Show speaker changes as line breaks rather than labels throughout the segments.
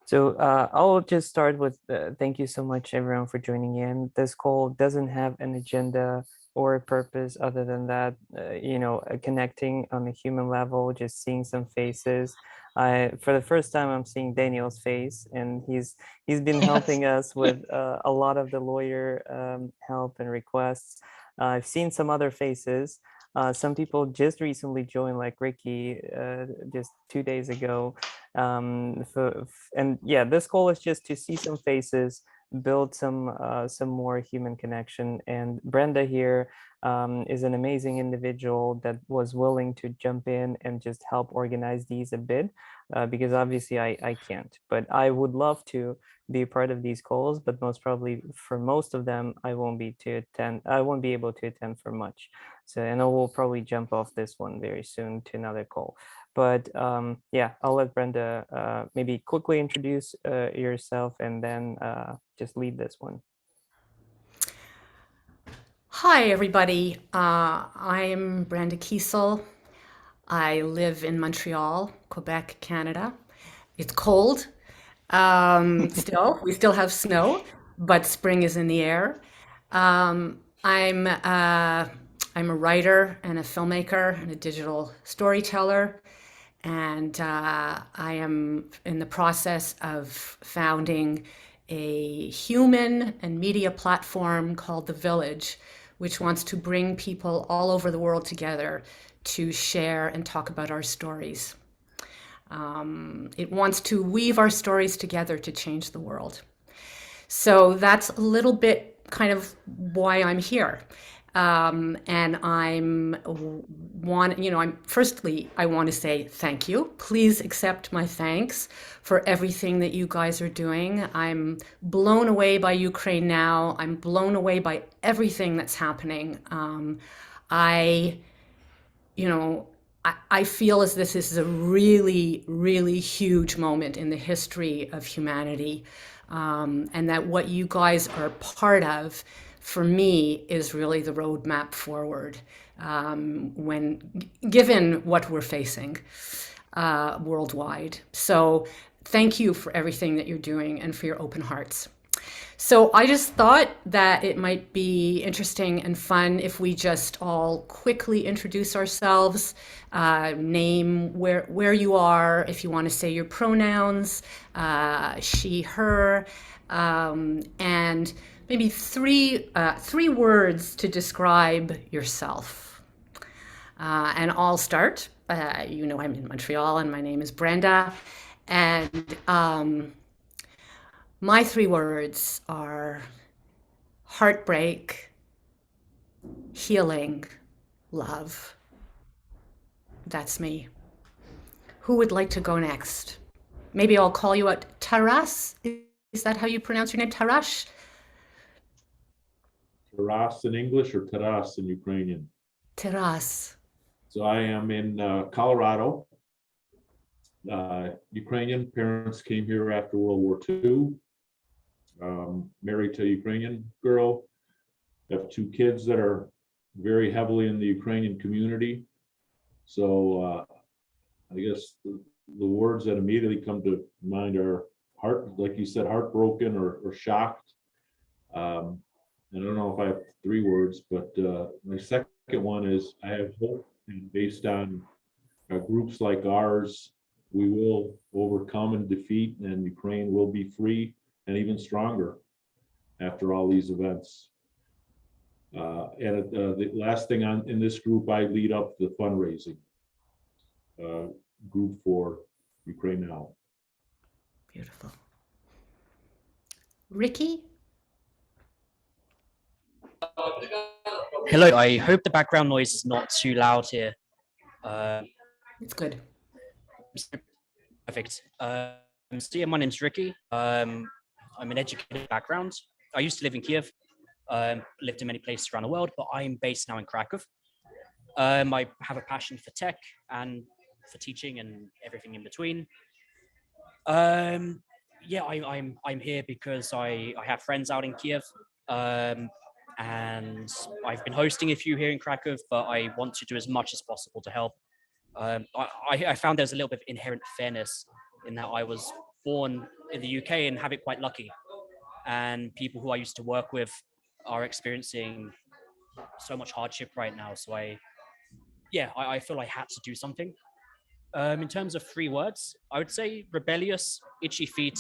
So I'll just start with thank you so much, everyone, for joining in. This call doesn't have an agenda or a purpose other than that, connecting on a human level, just seeing some faces. For the first time, I'm seeing Daniel's face, and he's been
Yes.
helping us with a lot of the lawyer help and requests. I've seen some other faces. Some people just recently joined, like Ricky, just 2 days ago. And yeah, this goal is just to see some faces, build some more human connection. And Brenda here is an amazing individual that was willing to jump in and just help organize these a bit, because obviously I can't, but I would love to be a part of these calls, but most probably for most of them I won't be able to attend for much. So I know we'll probably jump off this one very soon to another call. But yeah, I'll let Brenda maybe quickly introduce yourself, and then just lead this one.
Hi, everybody. I'm Brenda Kiesel. I live in Montreal, Quebec, Canada. It's cold. Still, we still have snow, but spring is in the air. Um, I'm uh, I'm a writer and a filmmaker and a digital storyteller, and I am in the process of founding a human and media platform called The Village, which wants to bring people all over the world together to share and talk about our stories. It wants to weave our stories together to change the world. So that's a little bit kind of why I'm here. And firstly, I want to say thank you. Please accept my thanks for everything that you guys are doing. I'm blown away by Ukraine Now. I'm blown away by everything that's happening. I, you know, I feel as this is a really, really huge moment in the history of humanity. And that what you guys are part of, for me, is really the roadmap forward when given what we're facing worldwide. So thank you for everything that you're doing and for your open hearts. So I just thought that it might be interesting and fun if we just all quickly introduce ourselves, name where you are, if you want to say your pronouns, she, her, and maybe three words to describe yourself. And I'll start. I'm in Montreal, and my name is Brenda, and my three words are heartbreak, healing, love. That's me. Who would like to go next? Maybe I'll call you out Taras. Is that how you pronounce your name? Taras?
Taras in English or Taras in Ukrainian?
Taras.
So I am in Colorado. Ukrainian parents came here after World War II. Married to a Ukrainian girl. Have two kids that are very heavily in the Ukrainian community. So I guess the words that immediately come to mind are like you said, heartbroken or shocked. I don't know if I have three words, but my second one is I have hope, and based on groups like ours, we will overcome and defeat, and Ukraine will be free and even stronger after all these events. And the last thing in this group, I lead up the fundraising group for UkraineNow.
Beautiful. Ricky?
Hello, I hope the background noise is not too loud here.
It's good.
Perfect. So yeah, my name's Ricky. I'm an educated background. I used to live in Kiev, lived in many places around the world, but I'm based now in Krakow. I have a passion for tech and for teaching and everything in between. Yeah, I'm here because I have friends out in Kiev, and I've been hosting a few here in Krakow, but I want to do as much as possible to help. I found there's a little bit of inherent fairness in that I was born in the UK and have it quite lucky. And people who I used to work with are experiencing so much hardship right now. So I feel I had to do something. In terms of 3 words, I would say rebellious, itchy feet,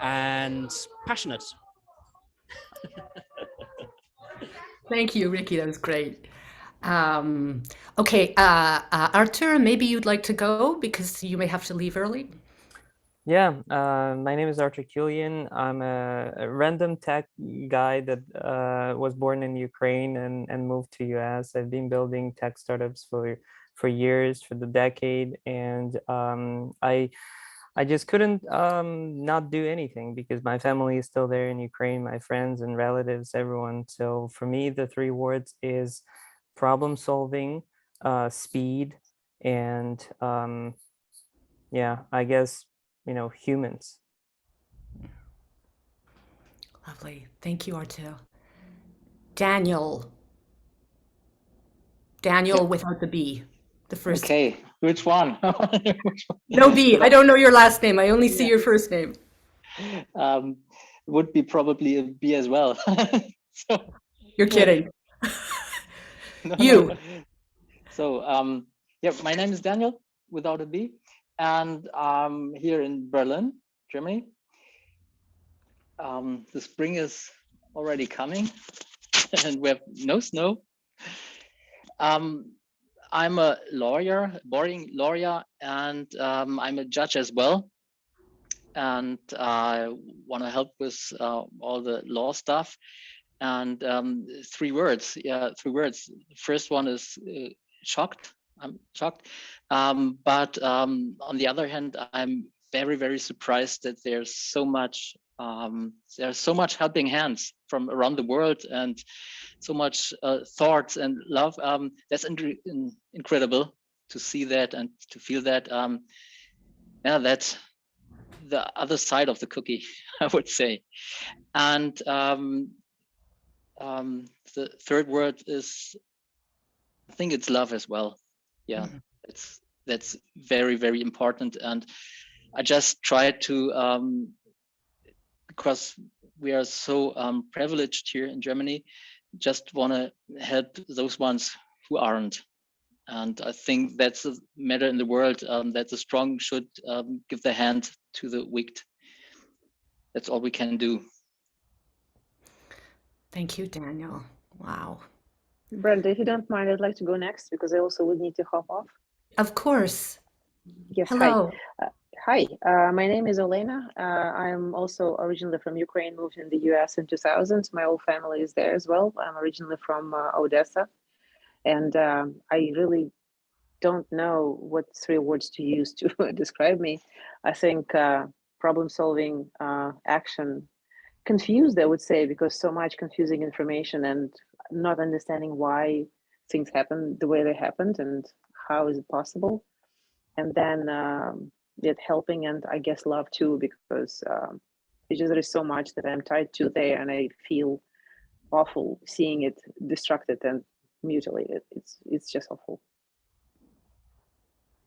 and passionate.
Thank you, Ricky. That was great. Okay, Arthur, maybe you'd like to go because you may have to leave early.
Yeah, my name is Arthur Killian. I'm a random tech guy that was born in Ukraine and moved to US. I've been building tech startups for years, for the decade, and I just couldn't not do anything because my family is still there in Ukraine, my friends and relatives, everyone. So for me, the 3 words is problem solving, speed, and yeah, I guess, humans.
Lovely. Thank you, Arthur. Daniel. Daniel
Yep.
without the B. The first.
Okay, which one?
No B. I don't know your last name. I only see
Yeah.
your first name.
Would be probably a B as well. So,
You're kidding.
no,
You.
no. So, yeah, my name is Daniel without a B, and I'm here in Berlin, Germany. The spring is already coming, and we have no snow. I'm a lawyer, boring lawyer, and I'm a judge as well. And I want to help with all the law stuff. And 3 words, yeah, 3 words. The first one is shocked. I'm shocked. But on the other hand, I'm very, very surprised that there's so much helping hands from around the world and so much thoughts and love. That's incredible to see that and to feel that. Yeah, that's the other side of the cookie, I would say. And the third word is, I think it's love as well. Yeah, that's very, very important. And I just try to, because we are so privileged here in Germany, just want to help those ones who aren't. And I think that's a matter in the world, that the strong should give the hand to the weak. That's all we can do.
Thank you, Daniel. Wow.
Brenda, if you don't mind, I'd like to go next because I also would need to hop off.
Of course.
Yes,
Hello.
Hi, my name is Olena. I'm also originally from Ukraine, moved in the US in 2000. My whole family is there as well. I'm originally from Odessa. And I really don't know what 3 words to use to describe me. I think problem solving, action, confused, I would say, because so much confusing information and not understanding why things happen the way they happened and how is it possible. And then it helping, and I guess love too, because there is so much that I'm tied to there, and I feel awful seeing it destructed and mutilated. It's just awful.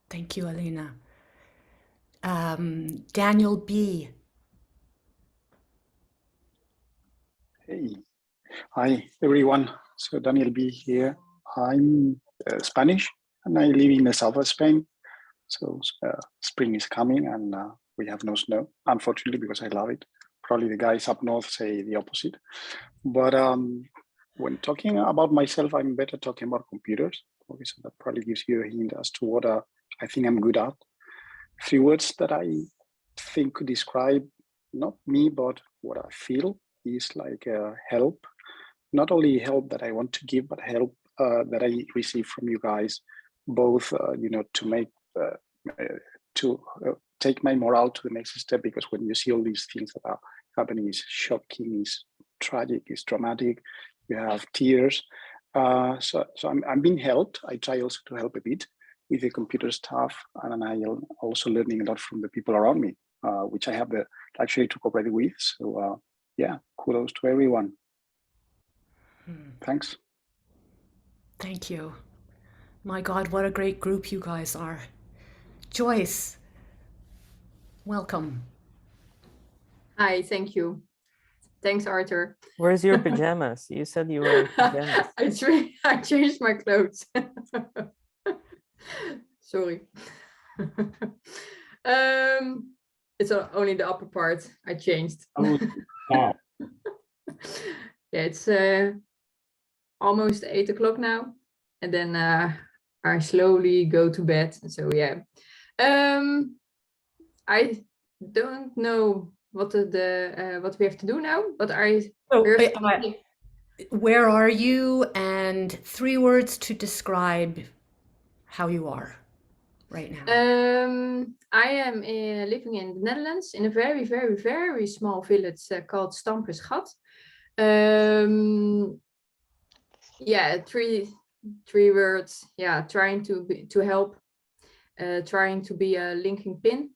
Thank you, Alina. Daniel B.
Hey, hi everyone. So Daniel B here. I'm Spanish and I live in the south of Spain. So spring is coming and we have no snow, unfortunately, because I love it. Probably the guys up north say the opposite. But when talking about myself, I'm better talking about computers. Okay, so that probably gives you a hint as to what I think I'm good at. 3 words that I think could describe not me, but what I feel is like help. Not only help that I want to give, but help that I receive from you guys, both to make take my morale to the next step. Because when you see all these things that are happening, is shocking, is tragic, is dramatic. You have tears. So I'm being helped. I try also to help a bit with the computer stuff, and I am also learning a lot from the people around me, which I have the luxury to cooperate with. So yeah, kudos to everyone. Thanks.
Thank you. My God, what a great group you guys are. Joyce, welcome.
Hi, thank you. Thanks, Arthur.
Where's your pajamas? You said you were in pajamas.
I changed my clothes. Sorry. It's only the upper part I changed.
Oh, wow.
Yeah, it's almost 8 o'clock now, and then I slowly go to bed. So yeah, I don't know what what we have to do now, but
So,
heard
where are you? And 3 words to describe how you are right now.
I am living in the Netherlands in a very, very, very small village called Stampersgat. Yeah, three words. Yeah, trying to help, trying to be a linking pin,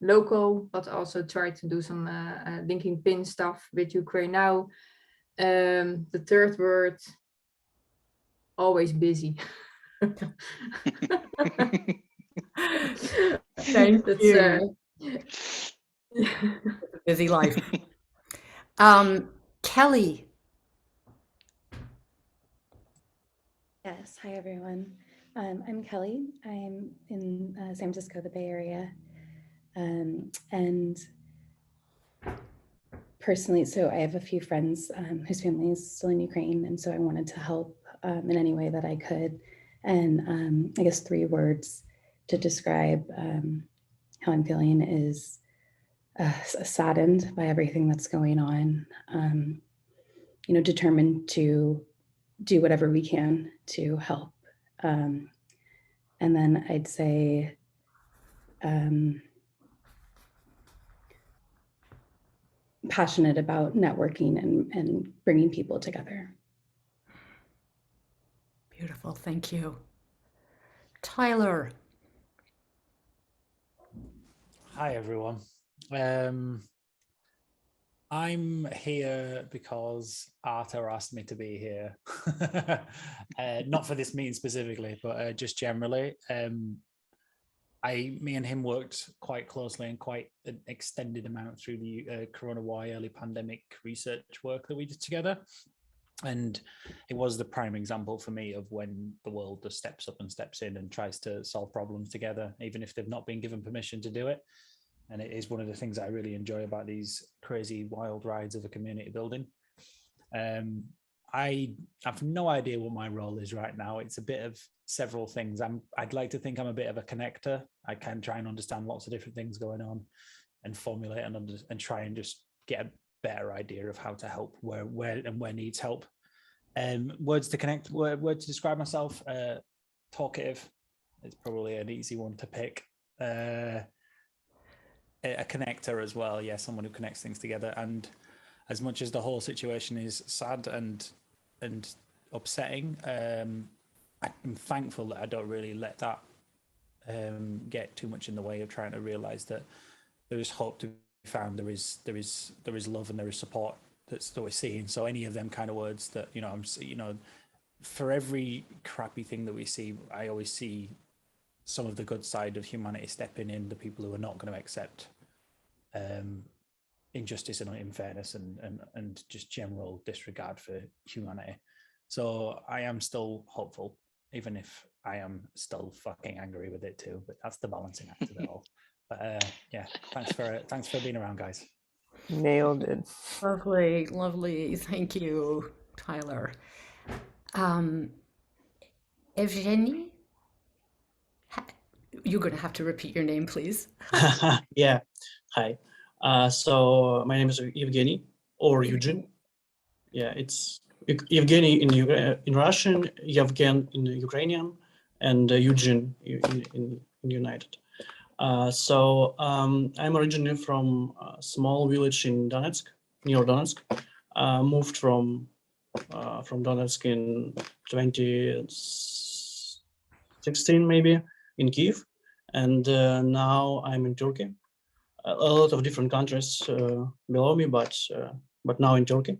local, but also try to do some linking pin stuff with UkraineNow. The third word, always busy.
Thank you. Busy life. Kelly.
Yes, hi everyone. I'm Kelly. I'm in San Francisco, the Bay Area. And personally, so I have a few friends whose family is still in Ukraine, and so I wanted to help in any way that I could. And I guess 3 words to describe how I'm feeling is saddened by everything that's going on, determined to do whatever we can to help. And then I'd say passionate about networking and bringing people together.
Beautiful, thank you. Tyler.
Hi everyone. I'm here because Arthur asked me to be here. Not for this meeting specifically, but just generally. Me and him worked quite closely and quite an extended amount through the Corona Y early pandemic research work that we did together. And it was the prime example for me of when the world just steps up and steps in and tries to solve problems together, even if they've not been given permission to do it. And it is one of the things I really enjoy about these crazy wild rides of a community building. I have no idea what my role is right now. It's a bit of several things. I'd like to think I'm a bit of a connector. I can try and understand lots of different things going on and formulate and try and just get a better idea of how to help where needs help. Words to connect, word to describe myself, talkative. It's probably an easy one to pick. A connector as well, yeah, someone who connects things together. And as much as the whole situation is sad and upsetting, I'm thankful that I don't really let that get too much in the way of trying to realize that there is hope to be found, there is love and there is support that we're seeing. So any of them kind of words that, for every crappy thing that we see, I always see some of the good side of humanity stepping in, the people who are not going to accept injustice and unfairness and just general disregard for humanity. So I am still hopeful, even if I am still fucking angry with it too, but that's the balancing act of it all. But yeah, thanks for being around, guys.
Nailed it.
Lovely. Thank you, Tyler. Evgeny? You're going to have to repeat your name, please.
Yeah. Hi. So my name is Evgeny or Eugene. Yeah, it's Evgeny in Russian, Yevgen in Ukrainian, and Eugene in United. So I'm originally from a small village in Donetsk, near Donetsk. Moved from Donetsk in 2016 maybe in Kiev, and now I'm in Turkey. A lot of different countries below me, but now in Turkey.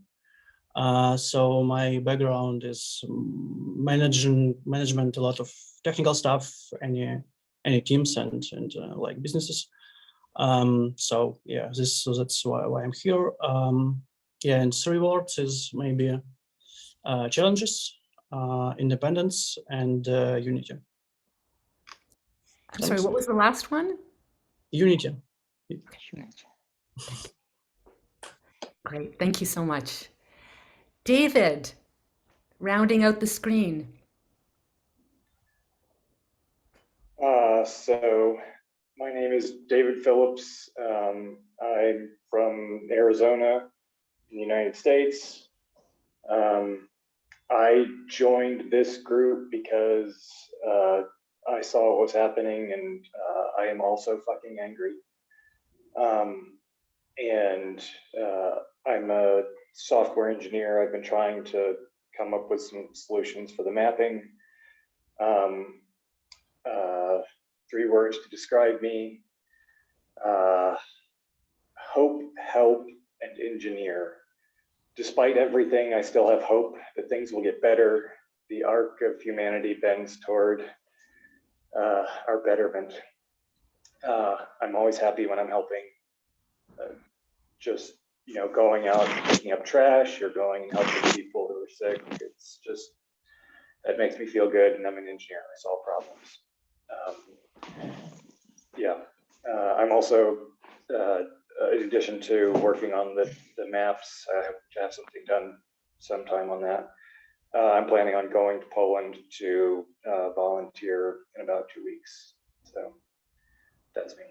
So my background is management, a lot of technical stuff, any teams and like businesses. So yeah, that's why I'm here. Yeah, and the rewards is maybe challenges, independence, and unity.
I'm sorry, what was the last one?
Unity.
Great, thank you so much. David, rounding out the screen.
So my name is David Phillips. I'm from Arizona in the United States. I joined this group because I saw what was happening, and I am also fucking angry. I'm a software engineer. I've been trying to come up with some solutions for the mapping. 3 words to describe me: hope, help, and engineer. Despite everything, I still have hope that things will get better. The arc of humanity bends toward our betterment. I'm always happy when I'm helping. Just, going out and picking up trash or going and helping people who are sick. It's just, that makes me feel good, and I'm an engineer. I solve problems. I'm also, in addition to working on the maps, I have to have something done sometime on that. I'm planning on going to Poland to volunteer in about 2 weeks. So that's me.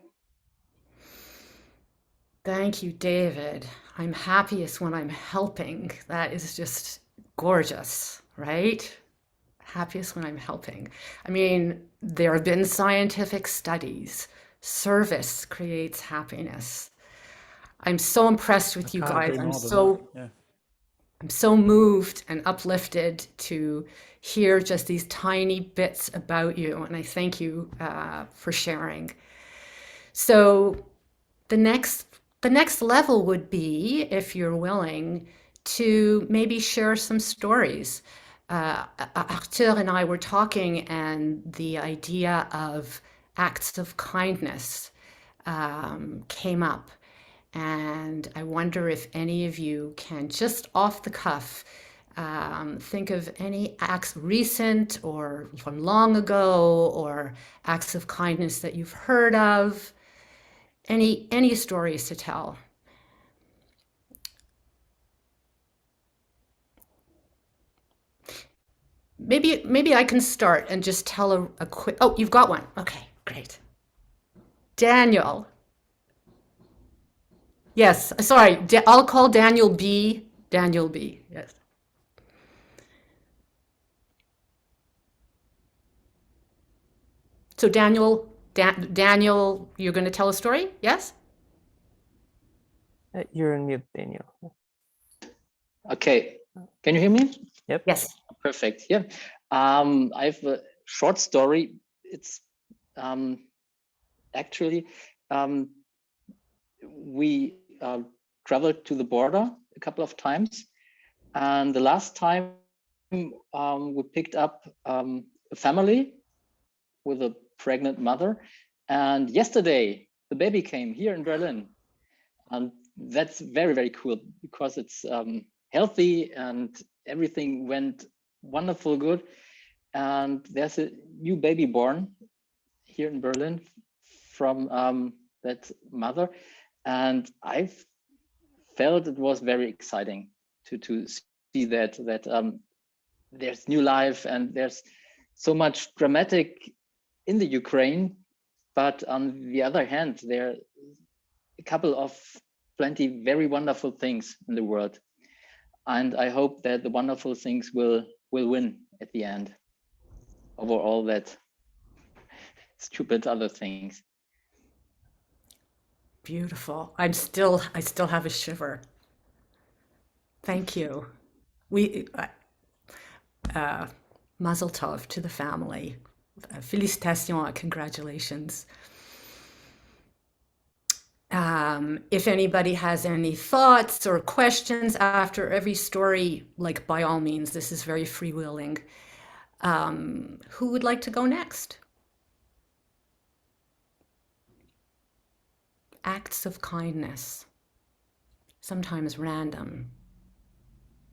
Thank you, David. I'm happiest when I'm helping. That is just gorgeous, right? Happiest when I'm helping. I mean, there have been scientific studies. Service creates happiness. I'm so impressed with you guys. I'm so moved and uplifted to hear just these tiny bits about you, and I thank you for sharing. So the next level would be, if you're willing, to maybe share some stories. Arthur and I were talking, and the idea of acts of kindness came up. And I wonder if any of you can, just off the cuff, think of any acts recent or from long ago, or acts of kindness that you've heard of. Any stories to tell? Maybe I can start and just tell a quick. Oh, you've got one. Okay, great. Daniel. Yes, sorry. I'll call Daniel B. Daniel B. Yes. So Daniel, you're going to tell a story? Yes.
You're on mute, Daniel.
Okay, can you hear me?
Yep.
Yes.
Perfect. Yeah. I have a short story. It's actually we traveled to the border a couple of times, and the last time we picked up a family with a pregnant mother, and yesterday the baby came here in Berlin, and that's very, very cool because it's healthy and everything went wonderful good, and there's a new baby born here in Berlin from that mother, and I felt it was very exciting to see that there's new life and there's so much dramatic in the Ukraine, but on the other hand, there are a couple of plenty very wonderful things in the world, and I hope that the wonderful things will win at the end over all that stupid other things.
Beautiful. I still have a shiver. Thank you. Mazel tov to the family. Félicitations, congratulations. If anybody has any thoughts or questions after every story, like, by all means, this is very freewheeling. Who would like to go next? acts of kindness, sometimes random.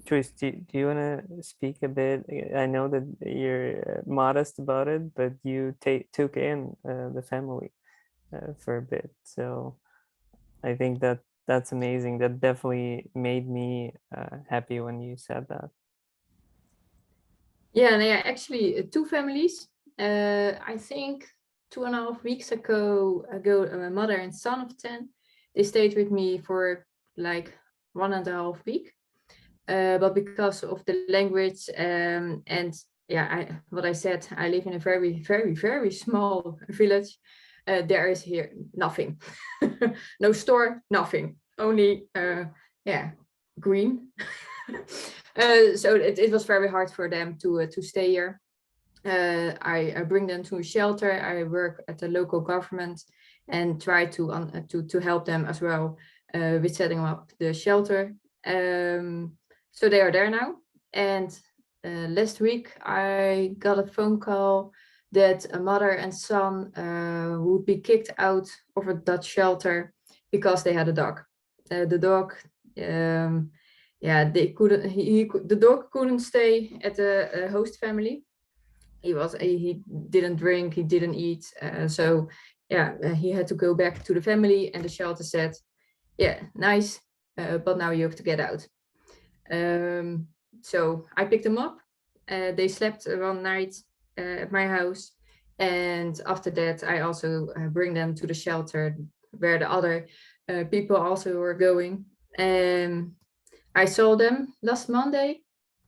Joyce, do you want to speak a bit? I know that you're modest about it, but you took in the family for a bit. So I think that that's amazing. That definitely made me happy when you said that.
Yeah, and yeah, actually 2 families. I think 2.5 weeks ago, a mother and son of 10, they stayed with me for like 1.5 week. But because of the language and yeah, what I said, I live in a very, very, very small village. There is here nothing, no store, nothing, only yeah, green. So it was very hard for them to stay here. I bring them to a shelter. I work at the local government and try to help them as well with setting up the shelter. So they are there now. And last week I got a phone call that a mother and son would be kicked out of a Dutch shelter because they had a dog. The dog, yeah, they couldn't. The dog couldn't stay at the host family. He didn't drink, he didn't eat, so yeah, he had to go back to the family, and the shelter said, yeah, nice, but now you have to get out. So I picked them up. They slept one night at my house, and after that I also bring them to the shelter where the other people also were going. I saw them last Monday,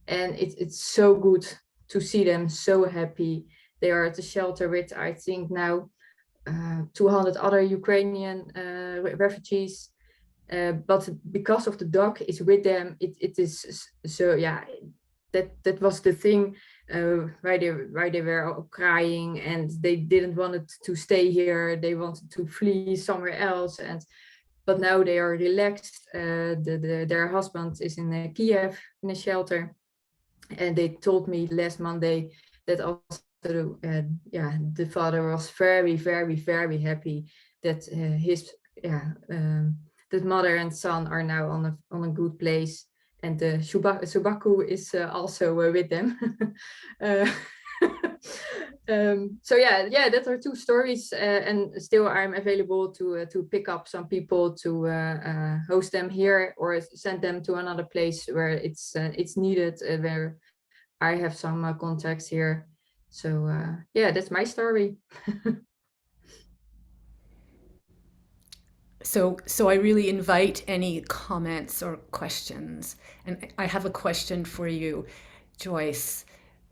and it's so good to see them so happy. They are at the shelter with, I think now, 200 other Ukrainian refugees. But because of the dog is with them, it is so, yeah, that was the thing why they were crying, and they didn't want it to stay here. They wanted to flee somewhere else, but now they are relaxed. Their husband is in Kiev in a shelter, and they told me last Monday that also yeah, the father was very, very, very happy that his that mother and son are now on a good place, and Subaku is also with them. So yeah, that are 2 stories, and still I'm available to pick up some people to host them here or send them to another place where it's needed, where I have some contacts here. So yeah, that's my story.
So I really invite any comments or questions. And I have a question for you, Joyce.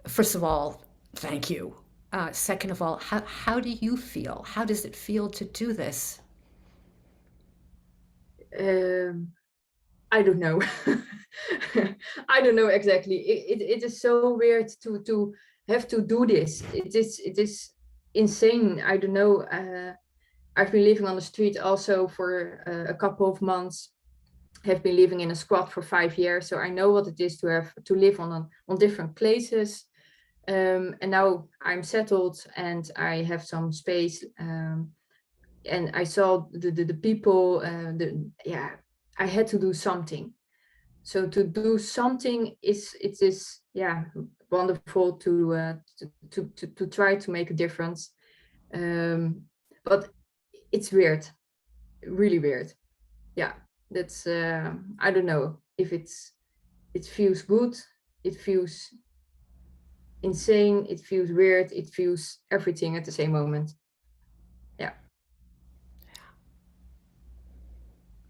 First of all, thank you. Second of all, how do you feel? How does it feel to do this?
I don't know. I don't know exactly. It is so weird to have to do this. It is insane. I don't know. I've been living on the street also for a couple of months. Have been living in a squat for 5 years, so I know what it is to have to live on different places. And now I'm settled and I have some space. And I saw the people. Yeah, I had to do something. So to do something it is yeah, wonderful to try to make a difference. But it's weird, really weird. Yeah, that's I don't know if it feels good, it feels insane, it feels weird, it feels everything at the same moment. Yeah.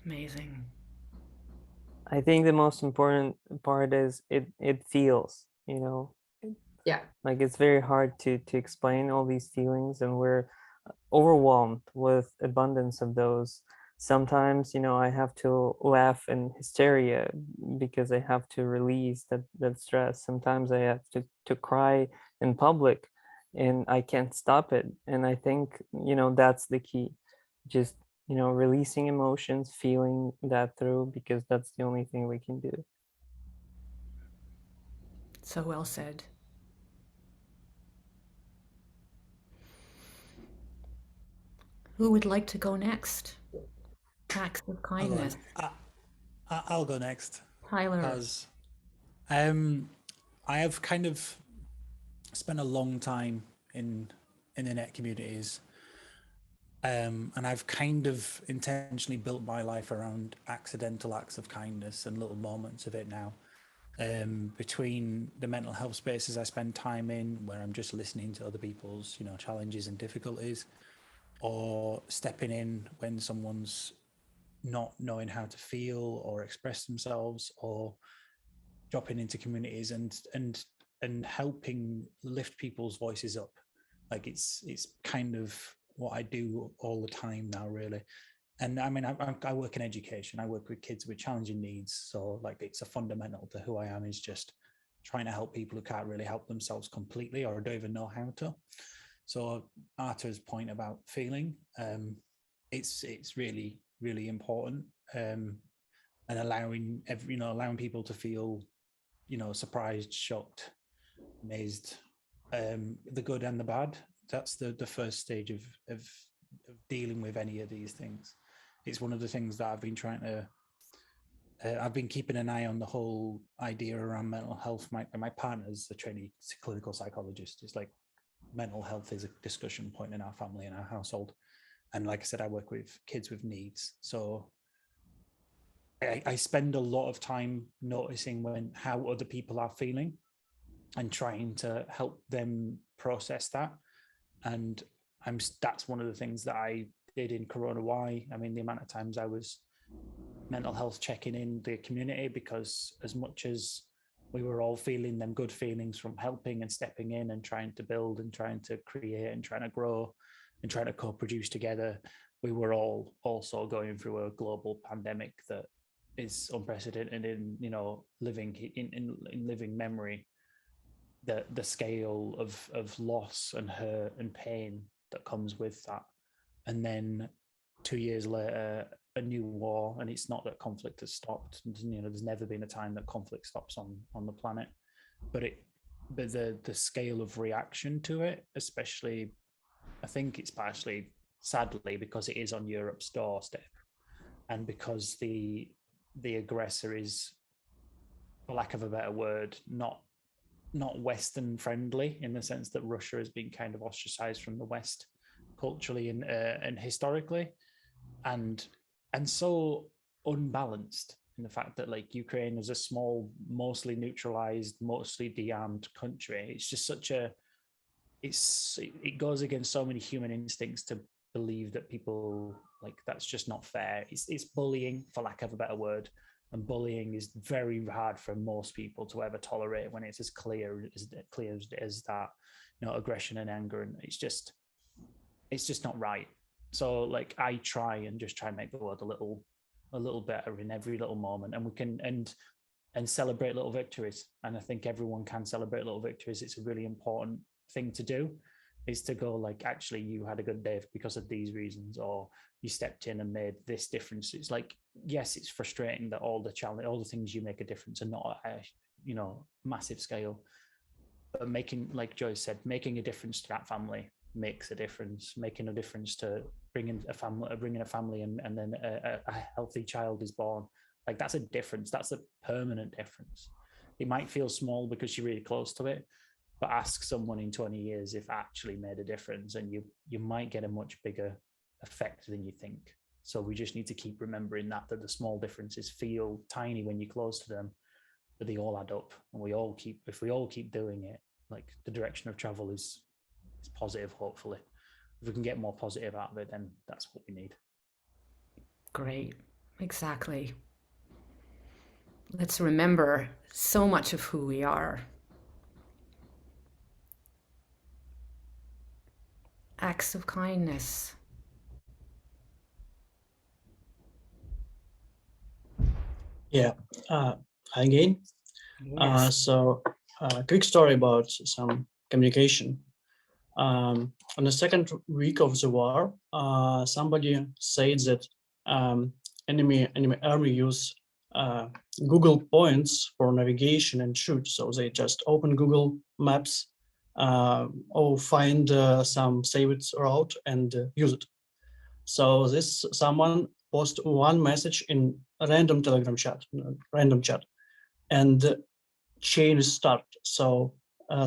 Amazing.
I think the most important part is it feels, you know.
Yeah.
Like it's very hard to explain all these feelings, and we're overwhelmed with abundance of those. Sometimes, you know, I have to laugh in hysteria because I have to release that stress. Sometimes I have to cry in public and I can't stop it. And I think, you know, that's the key. Just, you know, releasing emotions, feeling that through, because that's the only thing we can do.
So well said. Who would like to go next? Acts of
I'll go,
kindness.
I'll go next.
Tyler.
Because I have kind of spent a long time in internet communities, and I've kind of intentionally built my life around accidental acts of kindness and little moments of it now. Between the mental health spaces I spend time in, where I'm just listening to other people's, challenges and difficulties, or stepping in when someone's not knowing how to feel or express themselves, or dropping into communities and helping lift people's voices up. Like it's kind of what I do all the time now, really. And I mean, I work in education. I work with kids with challenging needs. So like it's a fundamental to who I am, is just trying to help people who can't really help themselves completely or don't even know how to. So Arthur's point about feeling, it's really, really important. And allowing allowing people to feel, surprised, shocked, amazed, the good and the bad. That's the first stage of dealing with any of these things. It's one of the things that I've been trying to, I've been keeping an eye on the whole idea around mental health. My partner's a trainee clinical psychologist. It's like mental health is a discussion point in our family and our household. And like I said, I work with kids with needs. So I spend a lot of time noticing how other people are feeling and trying to help them process that. And that's one of the things that I did in Corona Y. I mean, the amount of times I was mental health checking in the community, because as much as we were all feeling them good feelings from helping and stepping in and trying to build and trying to create and trying to grow and trying to co-produce together, we were all also going through a global pandemic that is unprecedented in living in living memory. The scale of loss and hurt and pain that comes with that. And then 2 years later, a new war, and it's not that conflict has stopped. There's never been a time that conflict stops on the planet, but the scale of reaction to it, especially, I think it's partially, sadly, because it is on Europe's doorstep, and because the aggressor is, for lack of a better word, not Western friendly, in the sense that Russia has been kind of ostracized from the West culturally and historically, and so unbalanced in the fact that like Ukraine is a small, mostly neutralized, mostly de-armed country. It's just it goes against so many human instincts to believe that people, like, that's just not fair. It's bullying, for lack of a better word. And bullying is very hard for most people to ever tolerate when it's as clear as that, aggression and anger. And it's just not right. So like I try and make the world a little better in every little moment, and we can and celebrate little victories. And I think everyone can celebrate little victories. It's a really important thing to do, is to go like, actually, you had a good day because of these reasons, or you stepped in and made this difference. It's like, yes, it's frustrating that all the things you make a difference are not at a, massive scale, but making, like Joyce said, making a difference to that family makes a difference. Making a difference to bringing a family and then a healthy child is born. Like, that's a difference. That's a permanent difference. It might feel small because you're really close to it, but ask someone in 20 years if actually made a difference, and you might get a much bigger effect than you think. So we just need to keep remembering that the small differences feel tiny when you're close to them, but they all add up. And if we all keep doing it, like, the direction of travel is positive, hopefully. If we can get more positive out of it, then that's what we need.
Great. Exactly. Let's remember so much of who we are. Acts of kindness.
Yeah. Again.
Yes.
So quick story about some communication. On the second week of the war, somebody said that enemy army use Google points for navigation and shoot. So they just open Google Maps or find some saved route and use it. So this someone post one message in a random Telegram chat, and chain start. So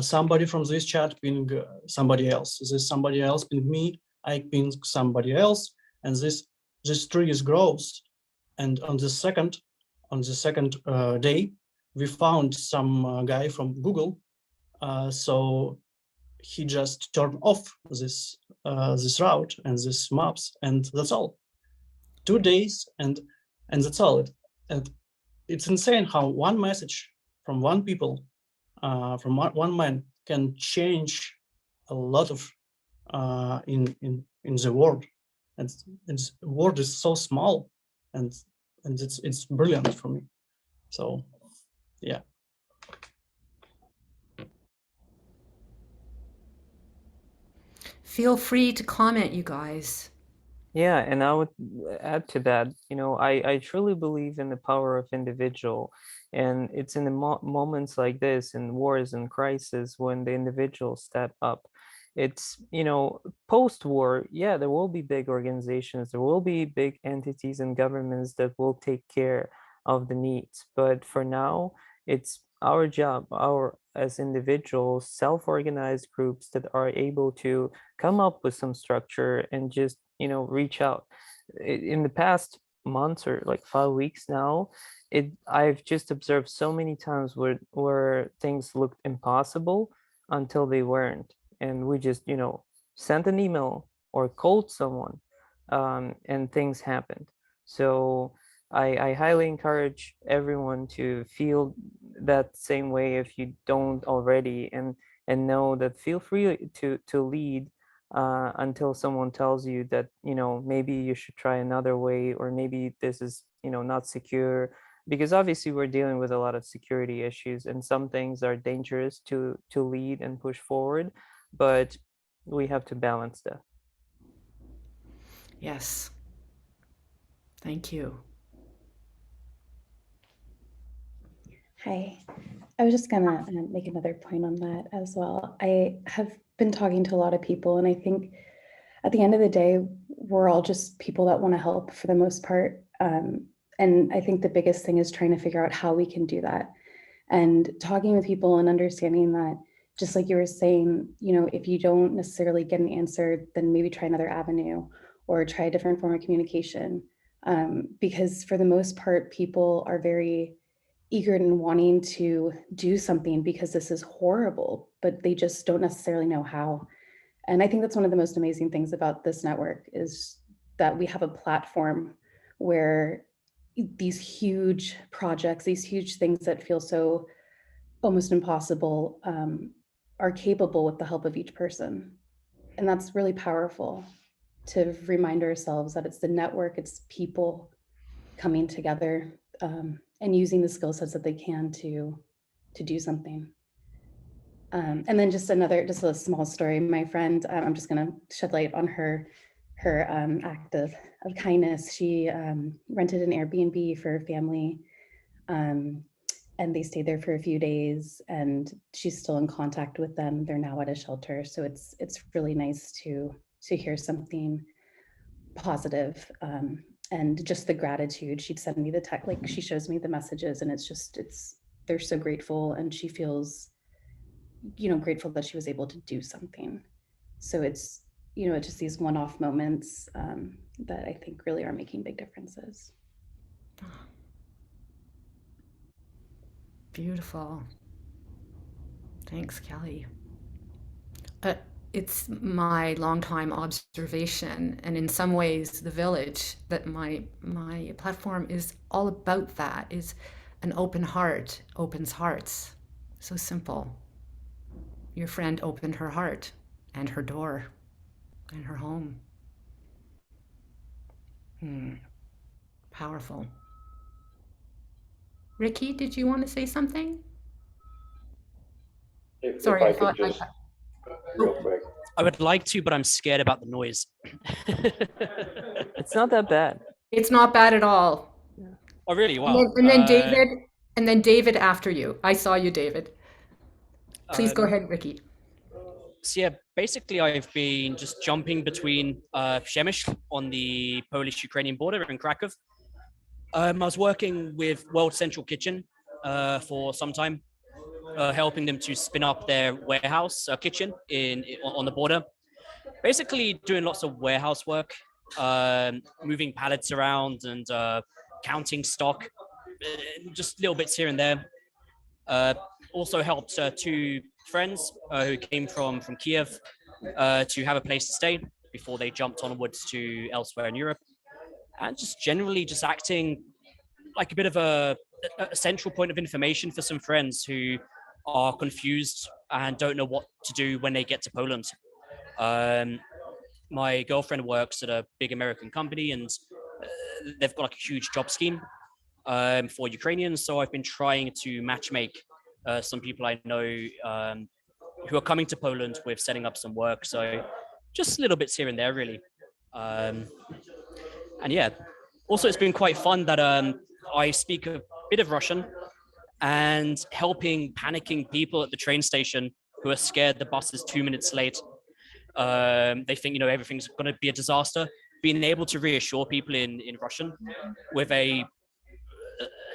somebody from this chat ping somebody else. This somebody else ping me. I ping somebody else, and this tree grows. And on the second day, we found some guy from Google. So he just turned off this route and this maps, and that's all. 2 days, and that's all. And it's insane how one message from one people, from one man, can change a lot of in the world. And the world is so small, and it's brilliant for me. So yeah.
Feel free to comment, you guys.
Yeah, and I would add to that, I truly believe in the power of individual. And it's in the moments like this, in wars and crisis, when the individuals step up. It's, post-war, yeah, there will be big organizations, there will be big entities and governments that will take care of the needs. But for now, it's our job, as individuals, self-organized groups that are able to come up with some structure and just reach out. In the past months, or like 5 weeks now, I've just observed so many times where things looked impossible until they weren't, and we just sent an email or called someone, and things happened. So I highly encourage everyone to feel that same way if you don't already, and know that feel free to lead until someone tells you that maybe you should try another way, or maybe this is not secure, because obviously we're dealing with a lot of security issues, and some things are dangerous to lead and push forward, but we have to balance that.
Yes. Thank you.
Hi. I was just gonna make another point on that as well. I have been talking to a lot of people, and I think at the end of the day, we're all just people that want to help for the most part. And I think the biggest thing is trying to figure out how we can do that. And talking with people and understanding that, just like you were saying, if you don't necessarily get an answer, then maybe try another avenue or try a different form of communication. Because for the most part, people are very eager and wanting to do something because this is horrible, but they just don't necessarily know how. And I think that's one of the most amazing things about this network, is that we have a platform where these huge projects, these huge things that feel so almost impossible, are capable with the help of each person. And that's really powerful, to remind ourselves that it's the network, it's people coming together, and using the skill sets that they can to do something. And then just a small story. My friend, I'm just going to shed light on her act of kindness. She rented an Airbnb for a family, and they stayed there for a few days, and she's still in contact with them. They're now at a shelter. So it's really nice to hear something positive, and just the gratitude. She'd send me the text, like she shows me the messages, and they're so grateful, and she feels grateful that she was able to do something. So it's just these one-off moments that I think really are making big differences.
Beautiful. Thanks, Kelly. It's my longtime observation, and in some ways the village, that my platform is all about, that is an open heart opens hearts. So simple. Your friend opened her heart and her door and her home. Powerful. Ricky, did you want to say something? Sorry,
if I could just real quick.
I would like to, but I'm scared about the noise.
It's not that bad.
It's not bad at all.
Oh, really? Wow.
And then David after you. I saw you, David. Please go ahead, Ricky.
So yeah, basically I've been just jumping between Przemyśl on the Polish-Ukrainian border in Krakow. I was working with World Central Kitchen for some time, helping them to spin up their warehouse kitchen on the border. Basically doing lots of warehouse work, moving pallets around and counting stock, just little bits here and there. Also helped two friends who came from Kiev to have a place to stay before they jumped onwards to elsewhere in Europe, and just generally just acting like a bit of a central point of information for some friends who are confused and don't know what to do when they get to Poland. My girlfriend works at a big American company, and they've got like a huge job scheme for Ukrainians. So I've been trying to matchmake some people I know who are coming to Poland with setting up some work. So just little bits here and there, really. And yeah, also it's been quite fun that I speak a bit of Russian, and helping panicking people at the train station who are scared the bus is 2 minutes late. They think, you know, everything's going to be a disaster. Being able to reassure people in Russian with a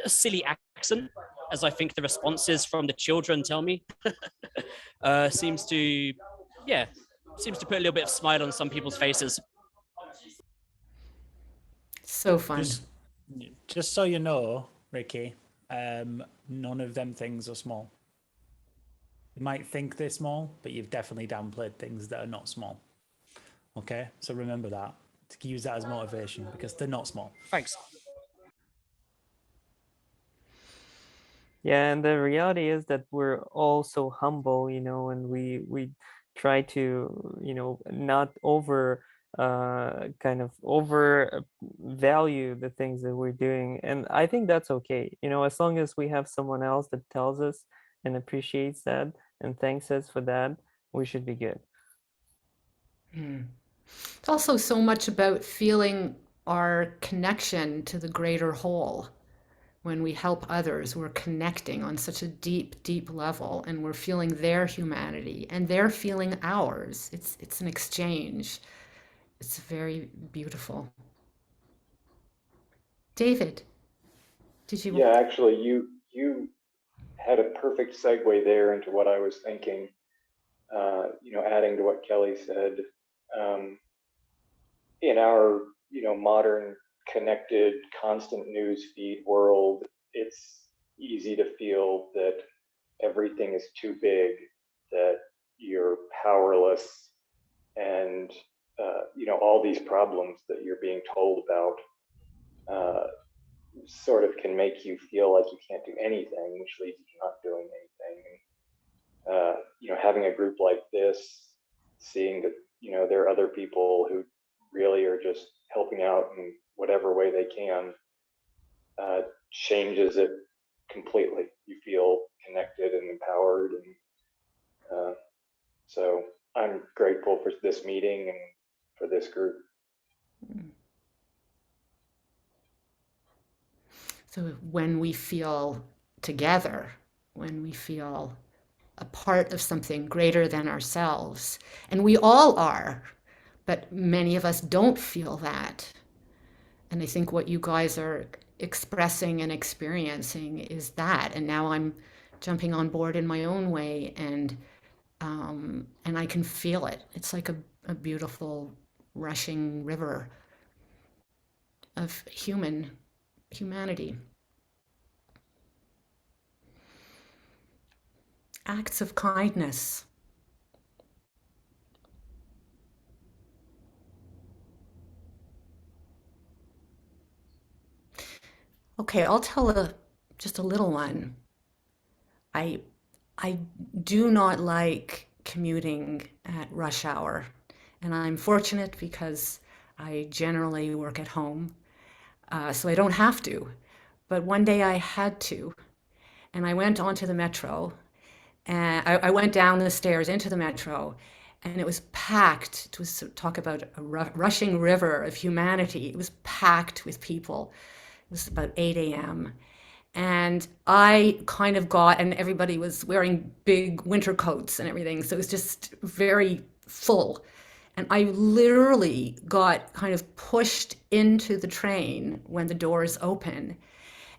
silly accent, as I think the responses from the children tell me, seems to put a little bit of smile on some people's faces.
So fun.
Just so you know, Ricky, none of them things are small. You might think they're small, but you've definitely downplayed things that are not small. Okay, so remember that. To use that as motivation, because they're not small.
Thanks.
Yeah, and the reality is that we're all so humble, you know, and we try to, you know, not kind of over value the things that we're doing. And I think that's okay, you know, as long as we have someone else that tells us and appreciates that and thanks us for that, we should be good.
It's also so much about feeling our connection to the greater whole. When we help others, we're connecting on such a deep, deep level, and we're feeling their humanity and they're feeling ours. It's an exchange. It's very beautiful. David, did you?
Yeah, actually, you had a perfect segue there into what I was thinking. You know, adding to what Kelly said, in our, you know, modern connected constant news feed world, it's easy to feel that everything is too big, that you're powerless, and you know, all these problems that you're being told about sort of can make you feel like you can't do anything, which leads you to not doing anything. You know, having a group like this, seeing that, you know, there are other people who really are just helping out in whatever way they can, changes it completely. You feel connected and empowered, and so I'm grateful for this meeting and for this group.
So when we feel together, when we feel a part of something greater than ourselves, and we all are, but many of us don't feel that. And I think what you guys are expressing and experiencing is that. And now I'm jumping on board in my own way, and I can feel it. It's like a beautiful rushing river of humanity. Acts of kindness. Okay, I'll tell just a little one. I do not like commuting at rush hour, and I'm fortunate because I generally work at home, so I don't have to. But one day I had to, and I went onto the metro, and I went down the stairs into the metro, and it was packed. It was talk about a rushing river of humanity. It was packed with people. It was about 8 a.m. And I kind of got, and everybody was wearing big winter coats and everything. So it was just very full. And I literally got kind of pushed into the train when the doors open.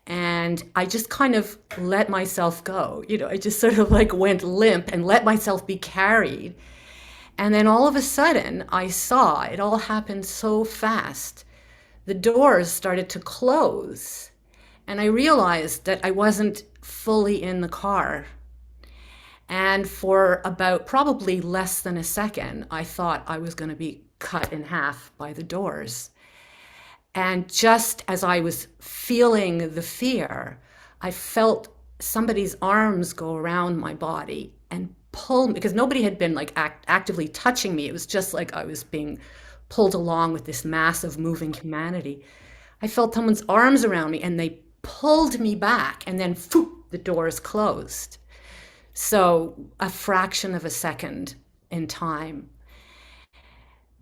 And I just kind of let myself go. You know, I just sort of like went limp and let myself be carried. And then all of a sudden, I saw it all happened so fast. The doors started to close. And I realized that I wasn't fully in the car. And for about probably less than a second, I thought I was going to be cut in half by the doors. And just as I was feeling the fear, I felt somebody's arms go around my body and pull me, because nobody had been like actively touching me. It was just like I was being pulled along with this massive moving humanity. I felt someone's arms around me and they pulled me back, and then phoop, the doors closed. So a fraction of a second in time.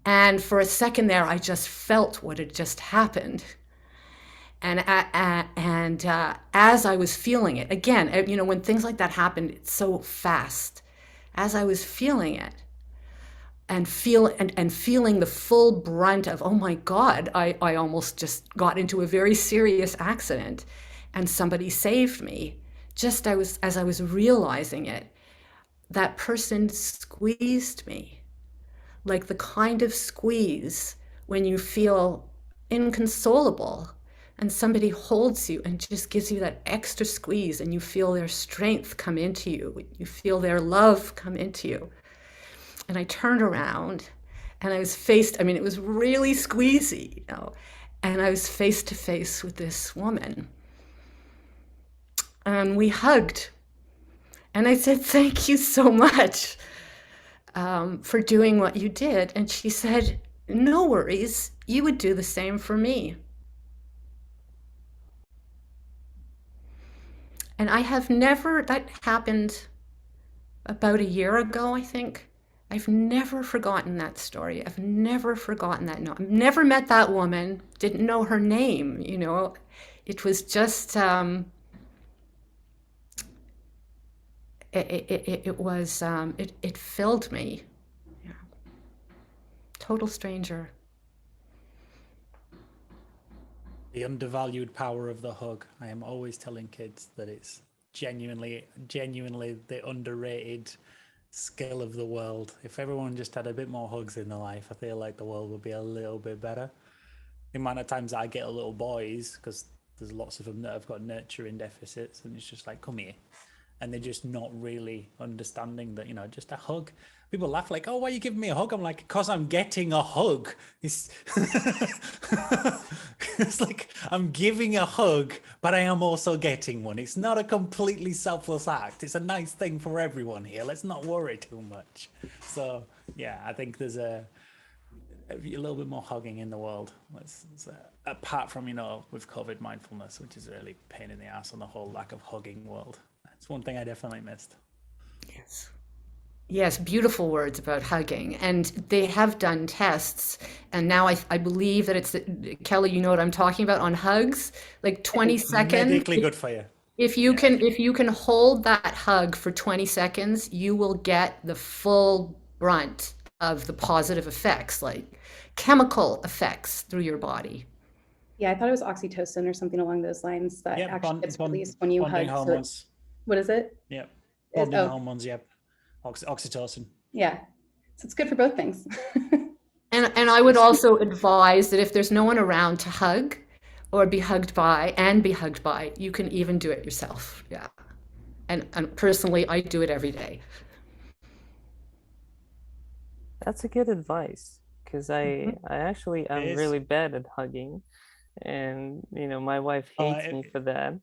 And for a second there, I just felt what had just happened. And as I was feeling it, again, you know, when things like that happen, it's so fast. As I was feeling it, and feeling the full brunt of, oh my God, I almost just got into a very serious accident, and somebody saved me. Just as I was realizing it, that person squeezed me, like the kind of squeeze when you feel inconsolable and somebody holds you and just gives you that extra squeeze, and you feel their strength come into you. You feel their love come into you. And I turned around and I was I mean, it was really squeezy, you know, and I was face to face with this woman. And we hugged. And I said, thank you so much for doing what you did. And she said, no worries, you would do the same for me. And I have never, that happened about a year ago, I think. I've never forgotten that story. I've never forgotten that. No, I've never met that woman, didn't know her name, you know. It was just, it filled me. Yeah. Total stranger.
The undervalued power of the hug. I am always telling kids that it's genuinely the underrated skill of the world. If everyone just had a bit more hugs in their life, I feel like the world would be a little bit better. The amount of times I get little boys, because there's lots of them that have got nurturing deficits, and it's just like, come here. And they're just not really understanding that, you know, just a hug. People laugh like, oh, why are you giving me a hug? I'm like, because I'm getting a hug. It's, it's like I'm giving a hug, but I am also getting one. It's not a completely selfless act. It's a nice thing for everyone here. Let's not worry too much. So, yeah, I think there's a little bit more hugging in the world. Apart from, you know, with COVID mindfulness, which is really a pain in the ass on the whole lack of hugging world. That's one thing I definitely missed.
Yes. Yes, beautiful words about hugging. And they have done tests. And now I believe that it's, Kelly, you know what I'm talking about on hugs, like 20 seconds.
Medically good for you.
If you can hold that hug for 20 seconds, you will get the full brunt of the positive effects, like chemical effects through your body.
Yeah, I thought it was oxytocin or something along those lines that actually gets released when you hug.
Hormones.
What is it?
Yeah, bonding hormones. Yep, oxytocin.
Yeah, so it's good for both things.
And I would also advise that if there's no one around to hug or be hugged by, you can even do it yourself. Yeah, and personally, I do it every day.
That's a good advice, because I actually am really bad at hugging, and you know, my wife hates me for that.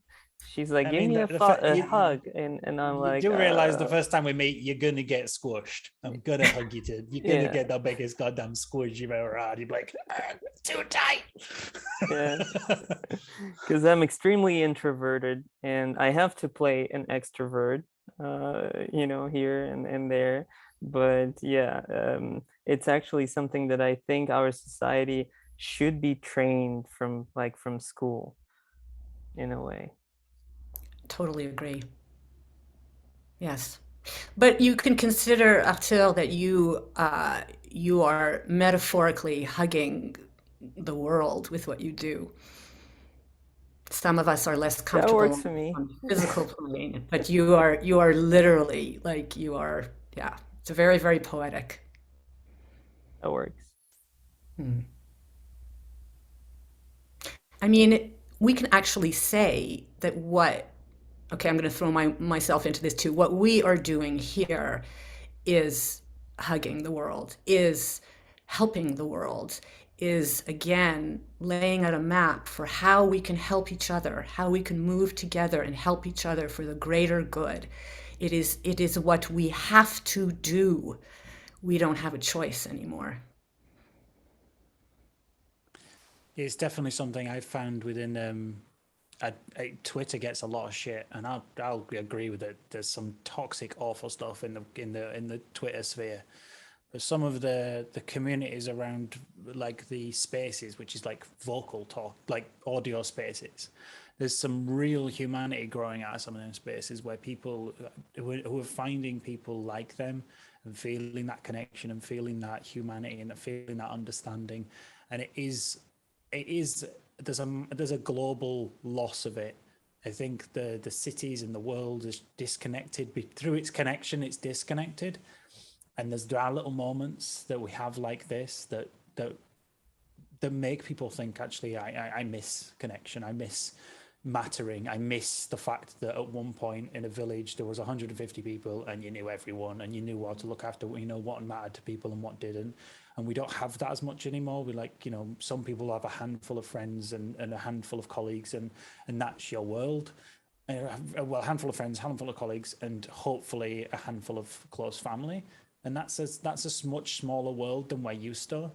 She's like, give me a hug, and I'm like,
you realize the first time we meet, you're gonna get squished. I'm gonna hug you too. You're gonna get the biggest goddamn squish you've ever had. You're like, too tight.
Yeah, because I'm extremely introverted, and I have to play an extrovert, you know, here and there. But yeah, it's actually something that I think our society should be trained from, like from school, in a way.
totally agree. Yes. But you can consider, Arthur, that you are metaphorically hugging the world with what you do. Some of us are less
That
comfortable
works for me.
on the physical plane, but you are literally like you are, yeah, it's very, very poetic.
That works.
Hmm. I mean, we can actually say that okay, I'm going to throw myself into this too. What we are doing here is hugging the world, is helping the world, is again laying out a map for how we can help each other, how we can move together and help each other for the greater good. It is what we have to do. We don't have a choice anymore.
It's definitely something I've found within Twitter gets a lot of shit, and I'll agree with it. There's some toxic, awful stuff in the Twitter sphere. But some of the communities around like the spaces, which is like vocal talk, like audio spaces, there's some real humanity growing out of some of them spaces where people who are finding people like them and feeling that connection and feeling that humanity and feeling that understanding. And there's a global loss of it. I think the cities and the world is disconnected through its connection. It's disconnected, and there are little moments that we have like this that make people think, actually, I miss connection. I miss mattering. I miss the fact that at one point in a village there was 150 people and you knew everyone and you knew how to look after, what mattered to people and what didn't. And we don't have that as much anymore. We some people have a handful of friends and a handful of colleagues, and that's your world. Well, a handful of friends, handful of colleagues, and hopefully a handful of close family. And that's a much smaller world than we're used to.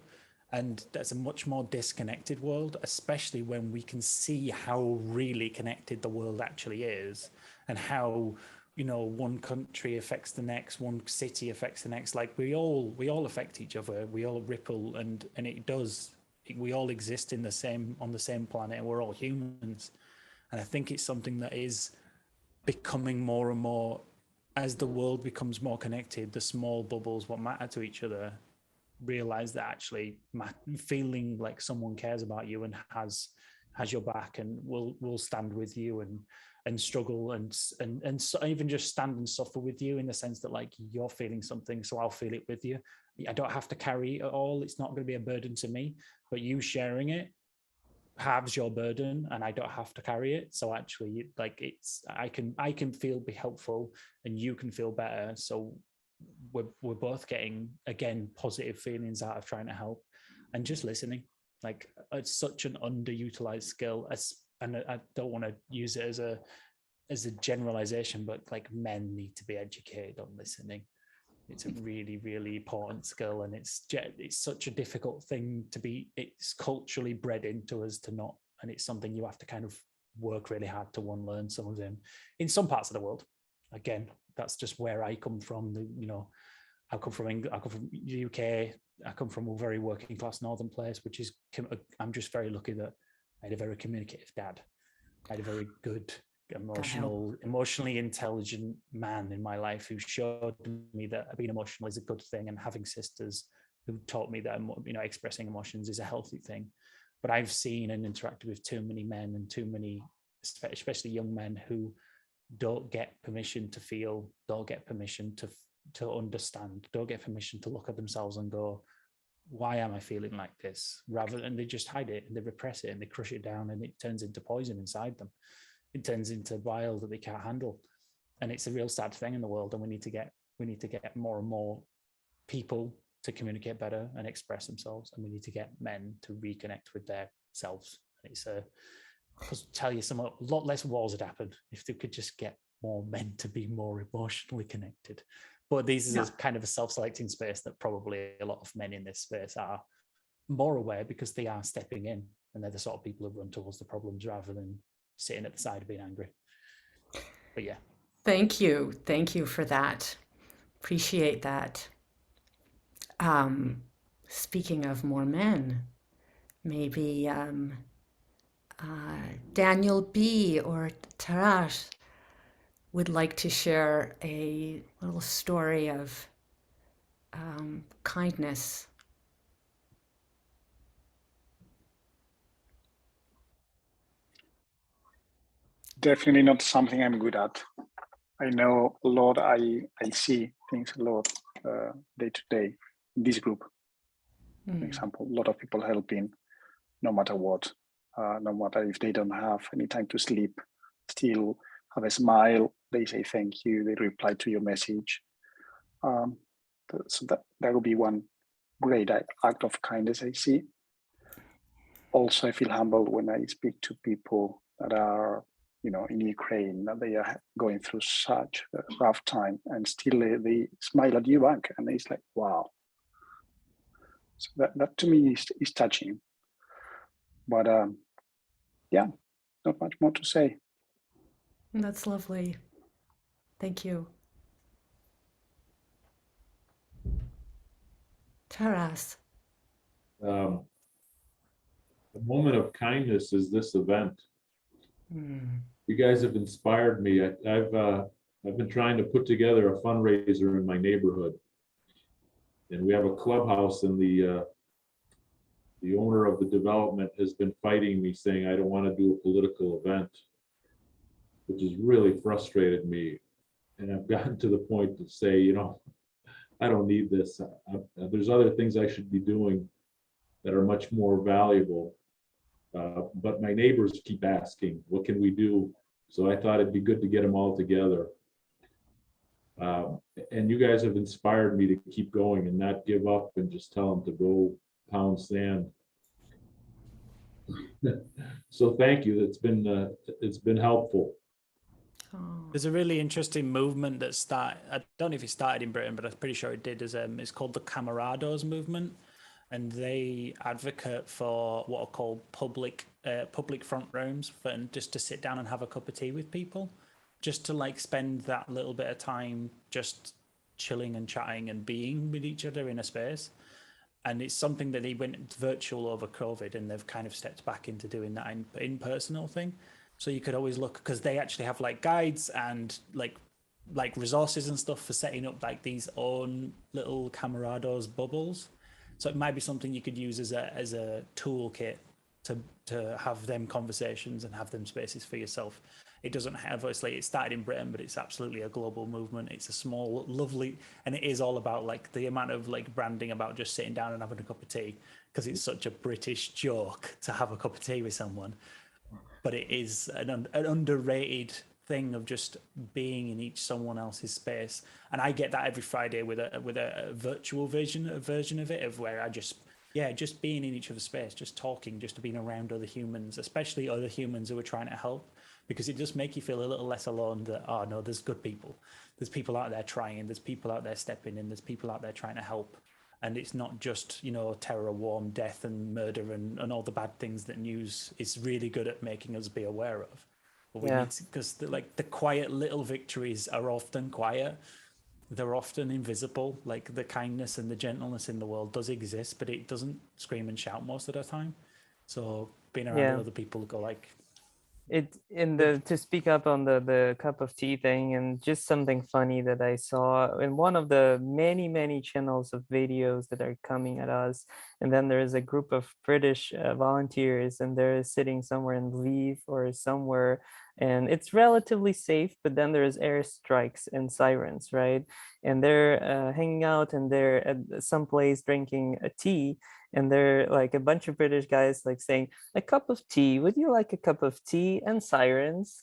And that's a much more disconnected world, especially when we can see how really connected the world actually is, and how, one country affects the next, one city affects the next. Like we all affect each other. We all ripple, and it does. We all exist on the same planet, and we're all humans. And I think it's something that is becoming more and more, as the world becomes more connected, the small bubbles, what matter to each other, realize that actually feeling like someone cares about you and has your back and will stand with you and struggle and so even just stand and suffer with you, in the sense that like you're feeling something, so I'll feel it with you. I don't have to carry it all. It's not going to be a burden to me, but you sharing it halves your burden, and I don't have to carry it. So actually, like I can be helpful, and you can feel better. So we're both getting, again, positive feelings out of trying to help and just listening. Like it's such an underutilized skill, and I don't want to use it as a generalization, but like men need to be educated on listening. It's a really, really important skill, and it's such a difficult thing to be. It's culturally bred into us to not, and it's something you have to kind of work really hard to unlearn some of them in some parts of the world. Again, that's just where I come from. I come from the UK. I come from a very working class northern place, which is, I'm just very lucky that I had a very communicative dad. I had a very good, emotionally intelligent man in my life who showed me that being emotional is a good thing, and having sisters who taught me that expressing emotions is a healthy thing. But I've seen and interacted with too many men, and too many, especially young men, who don't get permission to feel, don't get permission to understand, don't get permission to look at themselves and go, why am I feeling like this? Rather than, they just hide it and they repress it and they crush it down, and it turns into poison inside them. It turns into bile that they can't handle. And it's a real sad thing in the world, and we need to get more and more people to communicate better and express themselves, and we need to get men to reconnect with their selves. It's because tell you a lot less wars would happen if they could just get more men to be more emotionally connected. But this is kind of a self-selecting space that probably a lot of men in this space are more aware, because they are stepping in, and they're the sort of people who run towards the problems rather than sitting at the side being angry. But yeah.
Thank you for that. Appreciate that. Speaking of more men, maybe Daniel B. or Tarash, would like to share a little story of kindness.
Definitely not something I'm good at. I know a lot. I see things a lot day to day in this group. For example, a lot of people helping no matter what, no matter if they don't have any time to sleep, still have a smile. They say thank you. They reply to your message. So that would be one great act of kindness I see. Also, I feel humbled when I speak to people that are, in Ukraine, that they are going through such a rough time, and still they smile at you back, and it's like, wow. So that to me is touching. But yeah, not much more to say.
That's lovely. Thank you. Taras.
The moment of kindness is this event. You guys have inspired me. I've been trying to put together a fundraiser in my neighborhood, and we have a clubhouse, and the owner of the development has been fighting me, saying I don't want to do a political event, which has really frustrated me. And I've gotten to the point to say, I don't need this. There's other things I should be doing that are much more valuable. But my neighbors keep asking, what can we do? So I thought it'd be good to get them all together. And you guys have inspired me to keep going and not give up and just tell them to go pound sand. So thank you. It's been helpful.
There's a really interesting movement that started. I don't know if it started in Britain, but I'm pretty sure it did. It's called the Camarados movement, and they advocate for what are called public front rooms, and just to sit down and have a cup of tea with people, just to spend that little bit of time just chilling and chatting and being with each other in a space. And it's something that they went virtual over COVID, and they've kind of stepped back into doing that in personal thing. So you could always look, because they actually have guides and like resources and stuff for setting up these own little camarados bubbles. So it might be something you could use as a toolkit to have them conversations and have them spaces for yourself. It doesn't have, obviously, it started in Britain, but it's absolutely a global movement. It's a small, lovely, and it is all about the amount of branding about just sitting down and having a cup of tea, because it's such a British joke to have a cup of tea with someone. But it is an underrated thing of just being in someone else's space. And I get that every Friday with a virtual version of it, of where I just being in each other's space, just talking, just being around other humans, especially other humans who are trying to help, because it just makes you feel a little less alone that, oh no, there's good people. There's people out there trying, there's people out there stepping in, there's people out there trying to help. And it's not just, terror, war, death and murder and all the bad things that news is really good at making us be aware of. But we need to, because the quiet little victories are often quiet. They're often invisible. The kindness and the gentleness in the world does exist, but it doesn't scream and shout most of the time. So being around other people who go
to speak up on the cup of tea thing, and just something funny that I saw in one of the many channels of videos that are coming at us, and then there is a group of British volunteers, and they're sitting somewhere in Lviv or somewhere, and it's relatively safe, but then there's airstrikes and sirens, right? And they're hanging out, and they're at some place drinking a tea, and they're a bunch of British guys saying, a cup of tea, would you like a cup of tea? And sirens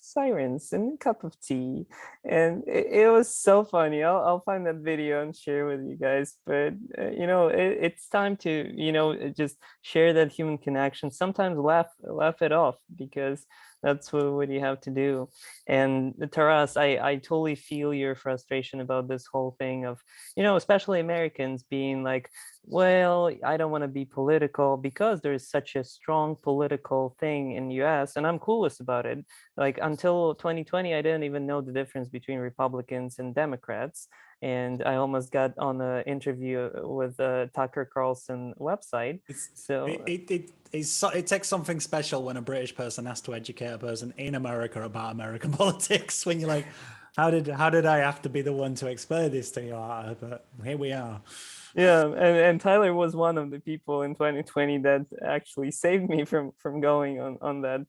and a cup of tea. And it was so funny. I'll find that video and share with you guys. But it's time to just share that human connection. Sometimes laugh it off, because that's what you have to do. And Taras, I totally feel your frustration about this whole thing of, especially Americans being well, I don't want to be political, because there's such a strong political thing in US, and I'm clueless about it. Until 2020, I didn't even know the difference between Republicans and Democrats. And I almost got on an interview with Tucker Carlson website.
It takes something special when a British person has to educate a person in America about American politics, when you're like, How did I have to be the one to explain this to you? But here we are.
Yeah, and Tyler was one of the people in 2020 that actually saved me from going on that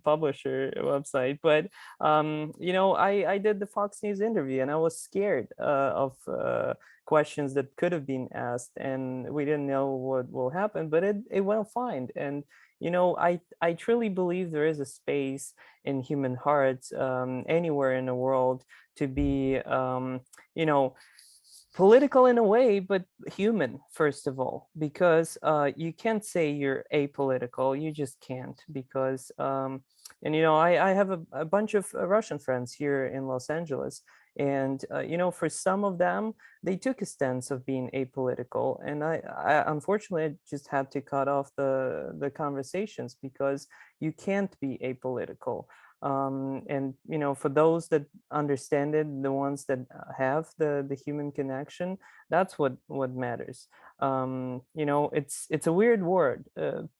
publisher website. But you know, I did the Fox News interview, and I was scared of questions that could have been asked, and we didn't know what will happen, but it went fine. And you know, I truly believe there is a space in human hearts anywhere in the world to be you know, political in a way, but human, first of all, because you can't say you're apolitical. You just can't, because and you know, I have a bunch of Russian friends here in Los Angeles, and you know, for some of them, they took a stance of being apolitical, and I unfortunately just had to cut off the conversations, because you can't be apolitical. And you know, for those that understand it, the ones that have the human connection, that's what matters. You know, it's a weird word,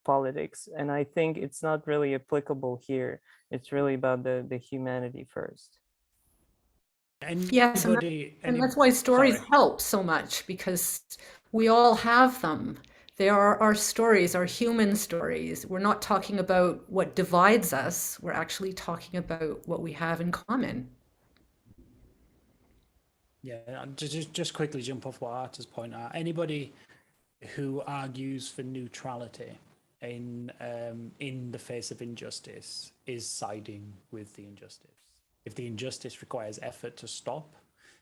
politics, and I think it's not really applicable here. It's really about the humanity first.
Yes, and that's why stories
Sorry.
help so much, because we all have them. They are our stories, our human stories. We're not talking about what divides us. We're actually talking about what we have in common.
Yeah, just quickly jump off what Arta's point out. Anybody who argues for neutrality in the face of injustice is siding with the injustice. If the injustice requires effort to stop,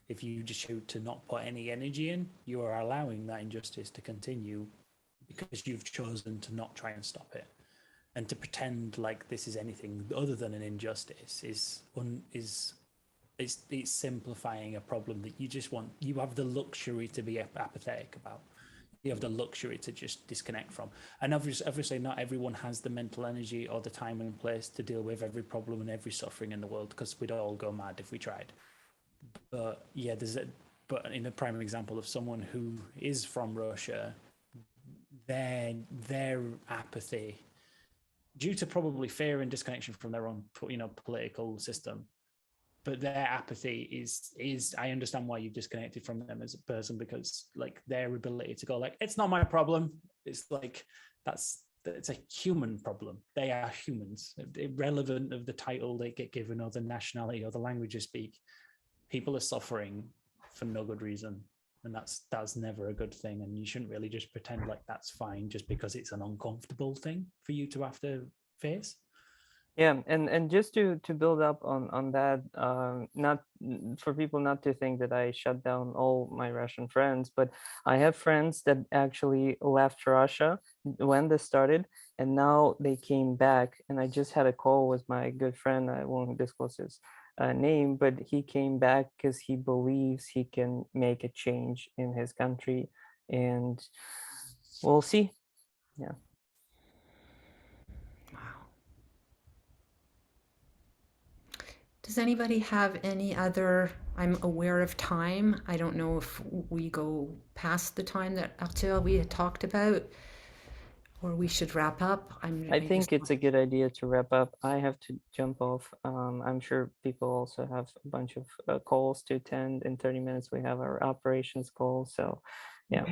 if you just choose to not put any energy in, you are allowing that injustice to continue because you've chosen to not try and stop it. And to pretend like this is anything other than an injustice is it's simplifying a problem that you have the luxury to be apathetic about. You have the luxury to just disconnect from. And obviously not everyone has the mental energy or the time and place to deal with every problem and every suffering in the world, because we'd all go mad if we tried. But yeah, but in a prime example of someone who is from Russia, their apathy, due to probably fear and disconnection from their own, you know, political system, but their apathy is I understand why you've disconnected from them as a person, because like their ability to go like, it's not my problem, it's like it's a human problem. They are humans, irrelevant of the title they get given or the nationality or the language they speak. People are suffering for no good reason, and that's never a good thing. And you shouldn't really just pretend like that's fine just because it's an uncomfortable thing for you to have to face.
Yeah, and just to build up on that, not for people not to think that I shut down all my Russian friends, but I have friends that actually left Russia when this started, and now they came back. And I just had a call with my good friend. I won't disclose his name, but he came back because he believes he can make a change in his country, and we'll see. Yeah.
Does anybody have any other? I'm aware of time. I don't know if we go past the time that Arthur we had talked about, or we should wrap up.
I think it's a good idea to wrap up. I have to jump off. I'm sure people also have a bunch of calls to attend. In 30 minutes, we have our operations call. So, yeah.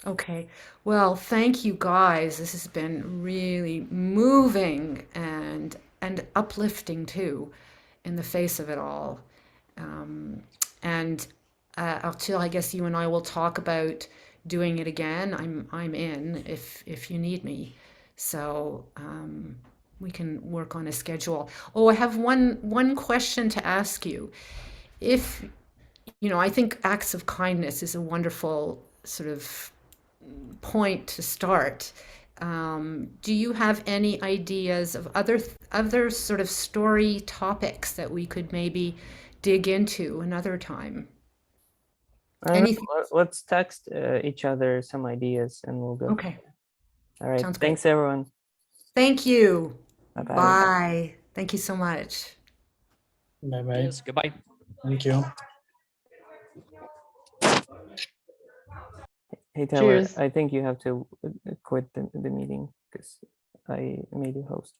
Okay. Well, thank you guys. This has been really moving and uplifting too, in the face of it all. And Arthur, I guess you and I will talk about doing it again. I'm in if you need me. So we can work on a schedule. Oh, I have one question to ask you. If you know, I think acts of kindness is a wonderful sort of point to start. Do you have any ideas of other sort of story topics that we could maybe dig into another time?
Let's text each other some ideas, and we'll go.
Okay.
All right.
Sounds great.
Thanks, everyone.
Thank you.
Bye-bye.
Bye. Thank you so much.
Bye-bye.
Yes, goodbye.
Thank you.
Hey, Taylor,
Cheers.
I think you have to quit the meeting because I made you host.